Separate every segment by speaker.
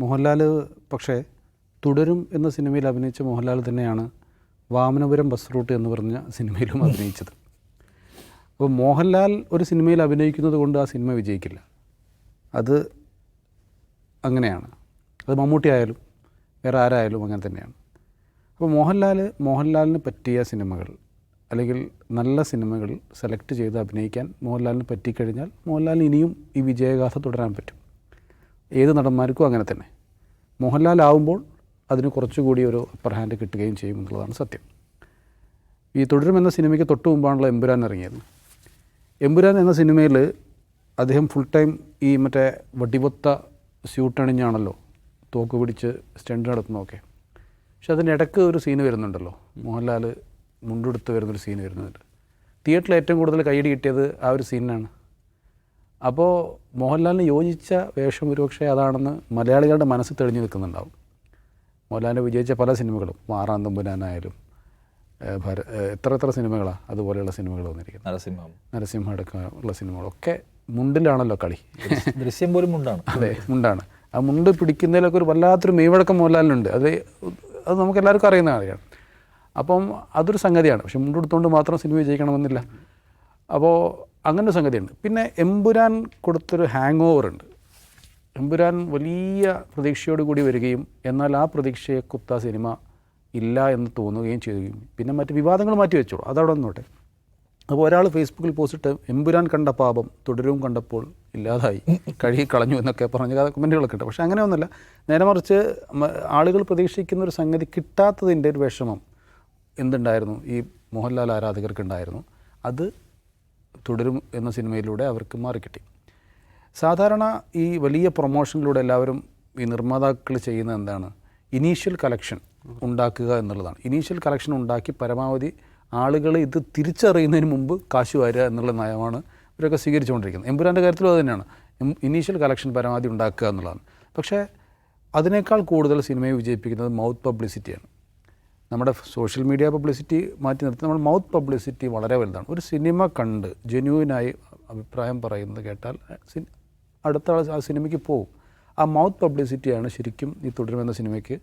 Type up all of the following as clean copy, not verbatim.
Speaker 1: മോഹൻലാൽ പക്ഷേ തുടരും എന്ന സിനിമയിൽ അഭിനയിച്ച മോഹൻലാൽ തന്നെയാണ് വാമനപുരം ബസ് റൂട്ട് എന്ന് പറഞ്ഞ സിനിമയിലും അഭിനയിച്ചത്. അപ്പോൾ മോഹൻലാൽ ഒരു സിനിമയിൽ അഭിനയിക്കുന്നത് കൊണ്ട് ആ സിനിമ വിജയിക്കില്ല. അത് അങ്ങനെയാണ്. അത് മമ്മൂട്ടി ആയാലും വേറെ ആരായാലും അങ്ങനെ തന്നെയാണ്. അപ്പോൾ മോഹൻലാലിന് പറ്റിയ സിനിമകൾ അല്ലെങ്കിൽ നല്ല സിനിമകൾ സെലക്ട് ചെയ്ത് അഭിനയിക്കാൻ മോഹൻലാലിന് പറ്റിക്കഴിഞ്ഞാൽ മോഹൻലാലിന് ഇനിയും ഈ വിജയഗാഥ തുടരാൻ പറ്റും. ഏത് നടന്മാർക്കും അങ്ങനെ തന്നെ. മോഹൻലാലാവുമ്പോൾ അതിന് കുറച്ചുകൂടി ഒരു അപ്പർ ഹാൻഡ് കിട്ടുകയും ചെയ്യും എന്നുള്ളതാണ് സത്യം. ഈ തുടരും എന്ന സിനിമയ്ക്ക് തൊട്ട് മുമ്പാണല്ലോ എമ്പുരാൻ ഇറങ്ങിയത്. എമ്പുരാൻ എന്ന സിനിമയിൽ അദ്ദേഹം ഫുൾ ടൈം ഈ മറ്റേ വടിവൊത്ത സ്യൂട്ടണിഞ്ഞാണല്ലോ തോക്ക് പിടിച്ച് സ്റ്റണ്ട് നടത്തുന്നതൊക്കെ. പക്ഷെ അതിൻ്റെ ഇടയ്ക്ക് ഒരു സീന് വരുന്നുണ്ടല്ലോ, മോഹൻലാൽ മുണ്ടെടുത്ത് വരുന്നൊരു സീന് വരുന്നുണ്ട്. തിയേറ്ററിൽ ഏറ്റവും കൂടുതൽ കൈയടി കിട്ടിയത് ആ ഒരു സീനിനാണ്. അപ്പോൾ മോഹൻലാലിന് യോജിച്ച വേഷം ഒരുപക്ഷെ അതാണെന്ന് മലയാളികളുടെ മനസ്സ് തെളിഞ്ഞു നിൽക്കുന്നുണ്ടാവും. മോഹൻലാലിൻ്റെ വിജയിച്ച പല സിനിമകളും, മാറാൻ തമ്പുരാനായാലും എത്ര സിനിമകളാണ് അതുപോലെയുള്ള സിനിമകൾ വന്നിരിക്കുന്നത്. നരസിംഹ അടക്കമുള്ള സിനിമകളൊക്കെ മുണ്ടിലാണല്ലോ കളി.
Speaker 2: ദൃശ്യം പോലും മുണ്ടാണ്.
Speaker 1: അതെ, മുണ്ടാണ്. ആ മുണ്ട് പിടിക്കുന്നതിലൊക്കെ ഒരു വല്ലാത്തൊരു മെയ്വഴക്കം മോഹൻലാലിനുണ്ട്. അത് നമുക്ക് എല്ലാവർക്കും അറിയുന്ന കാര്യമാണ്. അപ്പം അതൊരു സംഗതിയാണ്. പക്ഷെ മുണ്ടെടുത്തുകൊണ്ട് മാത്രം സിനിമ വിജയിക്കണമെന്നില്ല. അപ്പോൾ അങ്ങനെ ഒരു സംഗതിയുണ്ട്. പിന്നെ എമ്പുരാൻ കൊടുത്തൊരു ഹാങ് ഓവർ ഉണ്ട്. എമ്പുരാൻ വലിയ പ്രതീക്ഷയോട് കൂടി വരികയും എന്നാൽ ആ പ്രതീക്ഷയെ കുത്ത സിനിമ ഇല്ല എന്ന് തോന്നുകയും ചെയ്യുകയും പിന്നെ മറ്റ് വിവാദങ്ങൾ മാറ്റി വെച്ചോളൂ, അതവിടെ നിന്നോട്ടെ. അപ്പോൾ ഒരാൾ ഫേസ്ബുക്കിൽ പോസ്റ്റ് എമ്പുരാൻ കണ്ട പാപം തുടരും കണ്ടപ്പോൾ ഇല്ലാതായി കളഞ്ഞു എന്നൊക്കെ പറഞ്ഞ് കമൻറ്റുകളൊക്കെ ഉണ്ട്. പക്ഷേ അങ്ങനെയൊന്നുമല്ല. നേരെ മറിച്ച് ആളുകൾ പ്രതീക്ഷിക്കുന്ന ഒരു സംഗതി കിട്ടാത്തതിൻ്റെ ഒരു വിഷമം എന്തുണ്ടായിരുന്നു ഈ മോഹൻലാൽ ആരാധകർക്കുണ്ടായിരുന്നു. അത് തുടരും എന്ന സിനിമയിലൂടെ അവർക്ക് മാറിക്കിട്ടി. സാധാരണ ഈ വലിയ പ്രൊമോഷനിലൂടെ എല്ലാവരും ഈ നിർമ്മാതാക്കൾ ചെയ്യുന്നത് എന്താണ്? ഇനീഷ്യൽ കളക്ഷൻ ഉണ്ടാക്കുക എന്നുള്ളതാണ്. ഇനീഷ്യൽ കളക്ഷൻ ഉണ്ടാക്കി പരമാവധി ആളുകൾ ഇത് തിരിച്ചറിയുന്നതിന് മുമ്പ് കാശ് വാരുക എന്നുള്ള നയമാണ് ഇവരൊക്കെ സ്വീകരിച്ചുകൊണ്ടിരിക്കുന്നത്. എമ്പുരാൻ്റെ കാര്യത്തിലും അത് തന്നെയാണ്. ഇനീഷ്യൽ കളക്ഷൻ പരമാവധി ഉണ്ടാക്കുക എന്നുള്ളതാണ്. പക്ഷേ അതിനേക്കാൾ കൂടുതൽ സിനിമയെ വിജയിപ്പിക്കുന്നത് മൗത്ത് പബ്ലിസിറ്റിയാണ്. നമ്മുടെ സോഷ്യൽ മീഡിയ പബ്ലിസിറ്റി മാറ്റി നിർത്തി നമ്മൾ മൗത്ത് പബ്ലിസിറ്റി വളരെ വലുതാണ്. ഒരു സിനിമ കണ്ട് ജെന്യൂനായി അഭിപ്രായം പറയുന്നത് കേട്ടാൽ അടുത്ത ആൾ ആ സിനിമയ്ക്ക് പോകും. ആ മൗത്ത് പബ്ലിസിറ്റിയാണ് ശരിക്കും ഈ തുടരുമെന്ന സിനിമയ്ക്ക്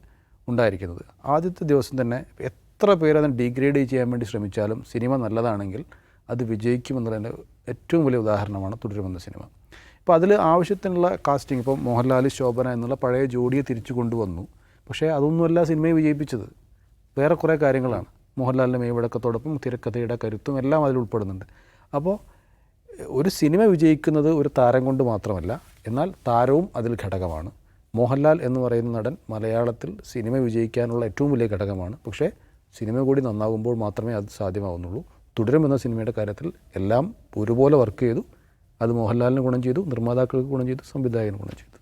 Speaker 1: ഉണ്ടായിരിക്കുന്നത്. ആദ്യത്തെ ദിവസം തന്നെ എത്ര പേര് അതിനെ ഡീഗ്രേഡ് ചെയ്യാൻ വേണ്ടി ശ്രമിച്ചാലും സിനിമ നല്ലതാണെങ്കിൽ അത് വിജയിക്കുമെന്നുള്ളതിൻ്റെ ഏറ്റവും വലിയ ഉദാഹരണമാണ് തുടരുമെന്ന സിനിമ. ഇപ്പോൾ അതിൽ ആവശ്യത്തിനുള്ള കാസ്റ്റിംഗ്, ഇപ്പോൾ മോഹൻലാൽ ശോഭന എന്നുള്ള പഴയ ജോഡിയെ തിരിച്ചു കൊണ്ടുവന്നു. പക്ഷേ അതൊന്നുമല്ല സിനിമയെ വിജയിപ്പിച്ചത്. വേറെ കുറേ കാര്യങ്ങളാണ്. മോഹൻലാലിൻ്റെ മെയ്വഴക്കത്തോടൊപ്പം തിരക്കഥയുടെ കരുത്തും എല്ലാം അതിൽ ഉൾപ്പെടുന്നുണ്ട്. അപ്പോൾ ഒരു സിനിമ വിജയിക്കുന്നത് ഒരു താരം കൊണ്ട് മാത്രമല്ല, എന്നാൽ താരവും അതിൽ ഘടകമാണ്. മോഹൻലാൽ എന്ന് പറയുന്ന നടൻ മലയാളത്തിൽ സിനിമ വിജയിക്കാനുള്ള ഏറ്റവും വലിയ ഘടകമാണ്. പക്ഷേ സിനിമ കൂടി നന്നാകുമ്പോൾ മാത്രമേ അത് സാധ്യമാവുന്നുള്ളൂ. തുടരും എന്ന സിനിമയുടെ കാര്യത്തിൽ എല്ലാം ഒരുപോലെ വർക്ക് ചെയ്തു. അത് മോഹൻലാലിന് ഗുണം ചെയ്തു, നിർമ്മാതാക്കൾക്ക് ഗുണം ചെയ്തു, സംവിധായകന് ഗുണം ചെയ്തു.